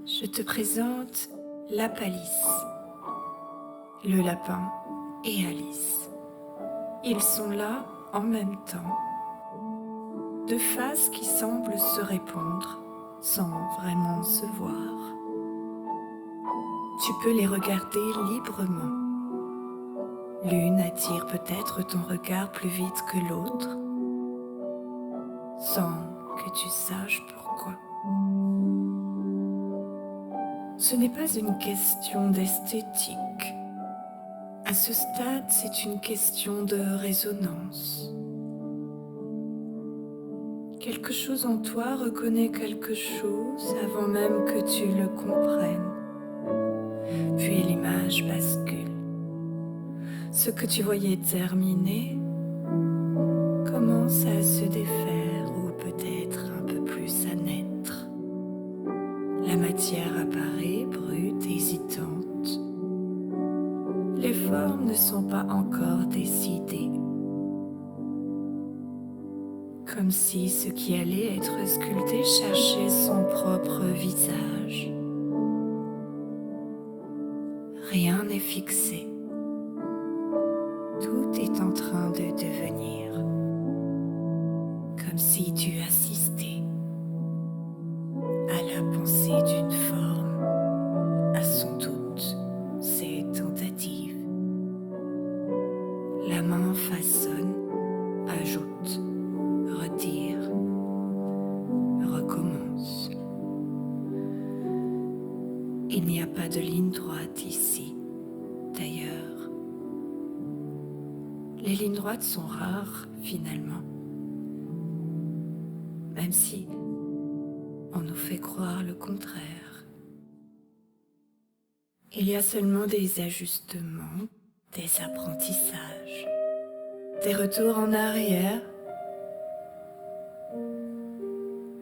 Je te présente la palisse, le lapin et Alice. Ils sont là en même temps, deux faces qui semblent se répondre sans vraiment se voir. Tu peux les regarder librement. L'une attire peut-être ton regard plus vite que l'autre, sans que tu saches pourquoi. Ce n'est pas une question d'esthétique. À ce stade, c'est une question de résonance. Quelque chose en toi reconnaît quelque chose avant même que tu le comprennes. Puis l'image bascule. Ce que tu voyais terminer commence à se défaire ou peut-être un peu plus à naître. La matière apparaît brute, hésitante. Les formes ne sont pas encore décidées. Comme si ce qui allait être sculpté cherchait son propre visage. Rien n'est fixé. Tout est en train de devenir. Comme si tu assistais à la pensée d'une forme, à son doute, ses tentatives. La main façonne, ajoute, retire, recommence. Il n'y a pas de ligne droite ici, d'ailleurs. Les lignes droites sont rares, finalement. Même si on nous fait croire le contraire. Il y a seulement des ajustements, des apprentissages, des retours en arrière.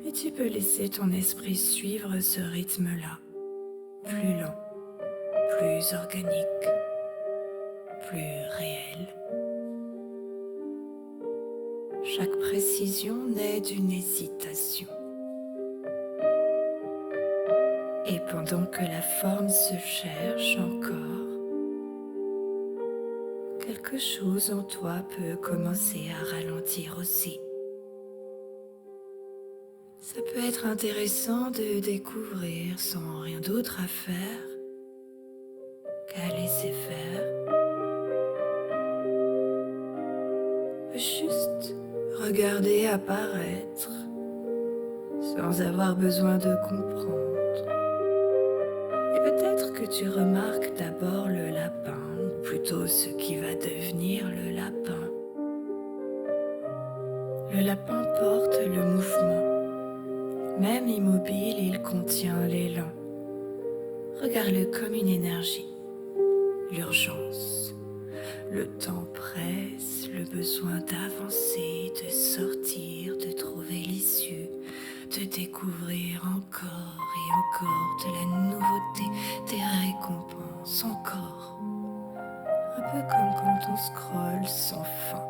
Et tu peux laisser ton esprit suivre ce rythme-là, plus lent, plus organique, plus réel. Chaque précision naît d'une hésitation. Et pendant que la forme se cherche encore, quelque chose en toi peut commencer à ralentir aussi. Ça peut être intéressant de découvrir sans rien d'autre à faire qu'à laisser faire. Juste regarder apparaître sans avoir besoin de comprendre. Et peut-être que tu remarques d'abord le lapin, ou plutôt ce qui va devenir le lapin. Le lapin porte le mouvement. Même immobile, il contient l'élan. Regarde-le comme une énergie, l'urgence. Le temps presse, le besoin d'avancer, de sortir, de trouver l'issue, de découvrir encore et encore de la nouveauté, des récompenses, encore. Un peu comme quand on scrolle sans fin.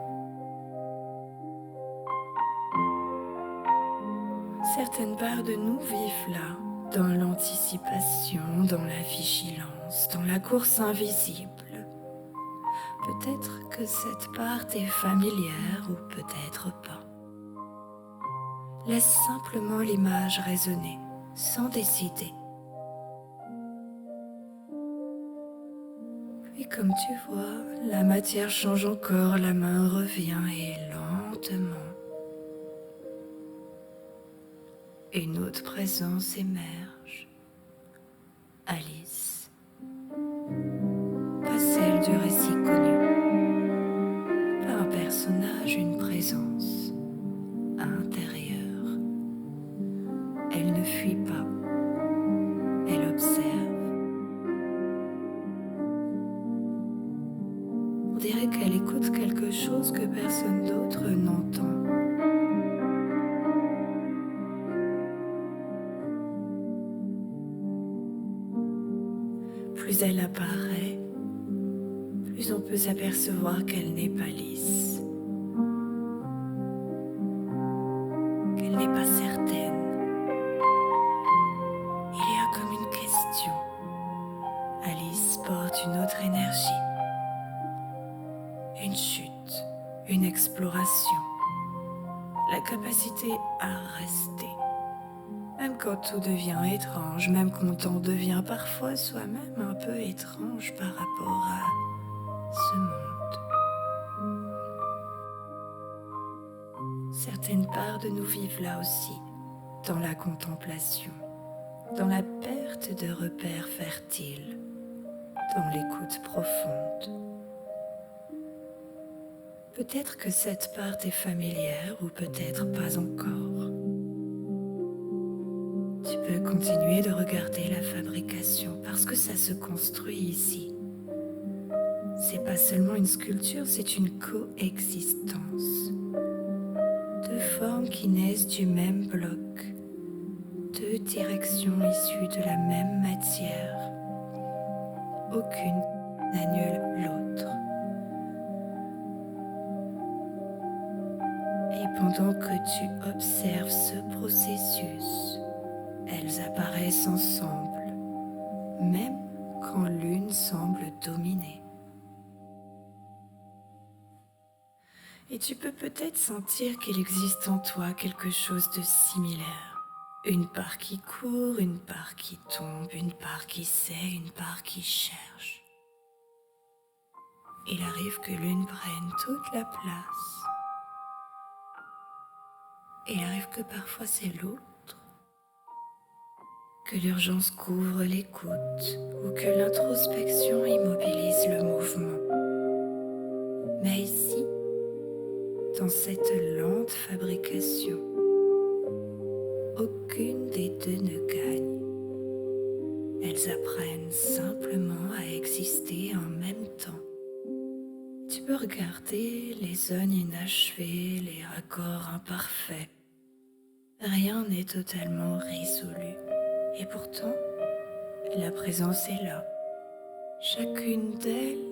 Certaines parts de nous vivent là, dans l'anticipation, dans la vigilance, dans la course invisible. Peut-être que cette part est familière ou peut-être pas. Laisse simplement l'image résonner, sans décider. Puis comme tu vois, la matière change encore, la main revient et lentement, une autre présence émerge. Alice. Pas celle du récit connu. Pas un personnage, une présence intérieure. Elle ne fuit pas. Elle observe. On dirait qu'elle écoute quelque chose que personne d'autre n'entend. Plus elle apparaît, plus on peut s'apercevoir qu'elle n'est pas lisse, qu'elle n'est pas certaine. Il y a comme une une exploration, la capacité à rester. Même quand tout devient étrange, même quand on devient parfois soi-même un peu étrange par rapport à ce monde. Certaines parts de nous vivent là aussi, dans la contemplation, dans la perte de repères fertiles, dans l'écoute profonde. Peut-être que cette part est familière ou peut-être pas encore. Tu peux continuer de regarder la fabrication parce que ça se construit ici. C'est pas seulement une sculpture, c'est une coexistence. Deux formes qui naissent du même bloc, deux directions issues de la même matière. Aucune n'annule l'autre. Et pendant que tu observes ce processus, elles apparaissent ensemble, même quand l'une semble dominer. Et tu peux peut-être sentir qu'il existe en toi quelque chose de similaire. Une part qui court, une part qui tombe, une part qui sait, une part qui cherche. Il arrive que l'une prenne toute la place. Il arrive que parfois c'est l'autre. Que l'urgence couvre l'écoute ou que l'introspection immobilise le mouvement. Mais ici, dans cette lente fabrication, aucune des deux ne gagne. Elles apprennent simplement à exister en même temps. Tu peux regarder les zones inachevées, les raccords imparfaits. Rien n'est totalement résolu. Et pourtant, la présence est là. Chacune d'elles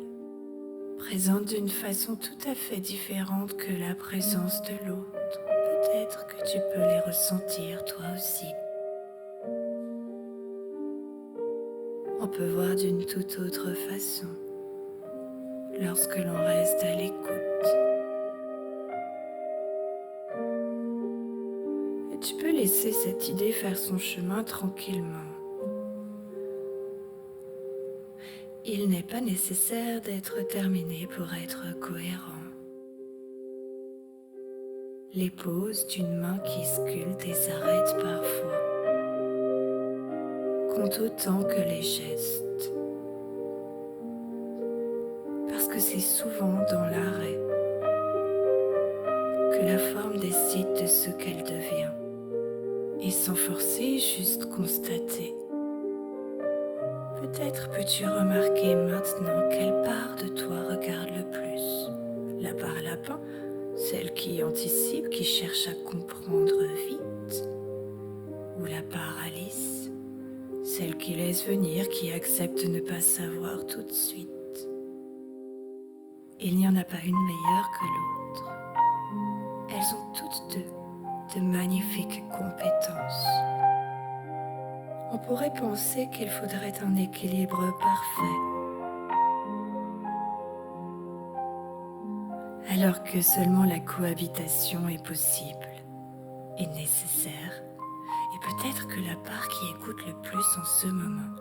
présente d'une façon tout à fait différente que la présence de l'autre. Peut-être que tu peux les ressentir toi aussi. On peut voir d'une toute autre façon lorsque l'on reste à l'écoute. Et tu peux laisser cette idée faire son chemin tranquillement. Il n'est pas nécessaire d'être terminé pour être cohérent. Les poses d'une main qui sculpte et s'arrête parfois comptent autant que les gestes. Parce que c'est souvent dans l'arrêt que la forme décide de ce qu'elle devient. Et sans forcer, juste constater. Peut-être peux-tu remarquer maintenant quelle part de toi regarde le plus. La part lapin, celle qui anticipe, qui cherche à comprendre vite. Ou la part Alice, celle qui laisse venir, qui accepte de ne pas savoir tout de suite. Il n'y en a pas une meilleure que l'autre. Elles ont toutes deux de magnifiques compétences. On pourrait penser qu'il faudrait un équilibre parfait, alors que seulement la cohabitation est possible et nécessaire. Et peut-être que la part qui écoute le plus en ce moment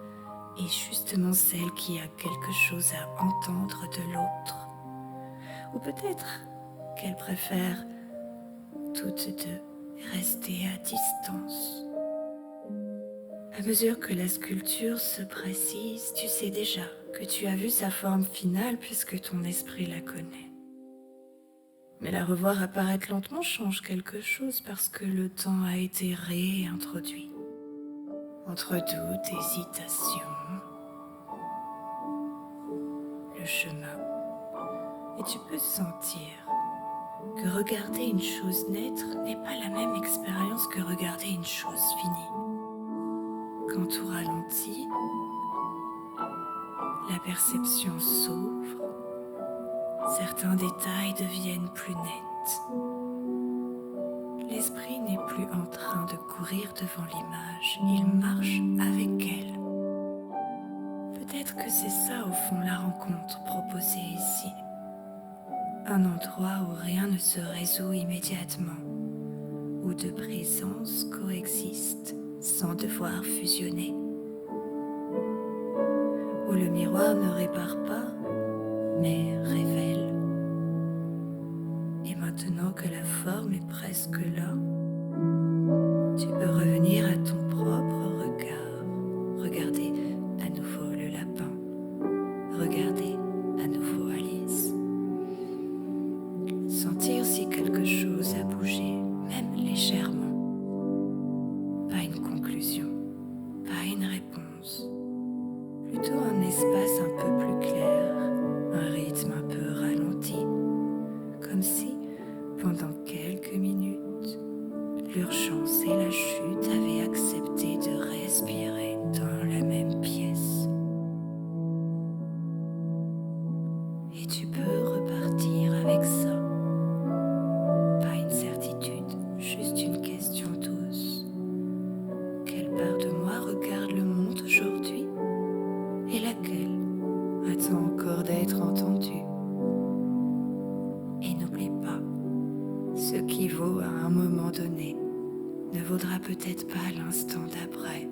est justement celle qui a quelque chose à entendre de l'autre. Ou peut-être qu'elle préfère toutes deux rester à distance. À mesure que la sculpture se précise, tu sais déjà que tu as vu sa forme finale puisque ton esprit la connaît. Mais la revoir apparaître lentement change quelque chose parce que le temps a été réintroduit. Entre doute, hésitation, le chemin. Et tu peux sentir que regarder une chose naître n'est pas la même expérience que regarder une chose finie. Quand tout ralentit, la perception s'ouvre, certains détails deviennent plus nets. L'esprit n'est plus en train de courir devant l'image, il marche avec elle. Peut-être que c'est ça au fond la rencontre proposée ici. Un endroit où rien ne se résout immédiatement, où deux présences coexistent sans devoir fusionner, où le miroir ne répare pas, mais révèle. Et maintenant que la forme est presque là, tu peux revenir à ton propre regard. Regardez à nouveau le lapin. Regardez à nouveau Alice. Sentir si quelque chose a bougé, même légèrement. Pas une conclusion, pas une réponse. Plutôt un espace un peu plus clair, un rythme un peu ralenti. Comme si, pendant quelques minutes, l'urgence et la chute avaient accepté de respirer dans la même pièce. Et tu peux repartir avec ça. Pas une certitude, juste une question douce. Quelle part de moi regarde le monde aujourd'hui? Et laquelle attend encore d'être entendue? Et n'oublie pas, ce qui vaut à un moment donné ne vaudra peut-être pas l'instant d'après.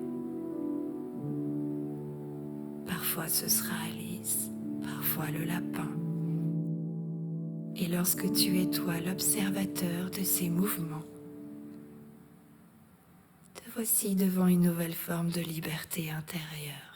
Parfois ce sera Alice, parfois le lapin. Et lorsque tu es toi l'observateur de ces mouvements, te voici devant une nouvelle forme de liberté intérieure.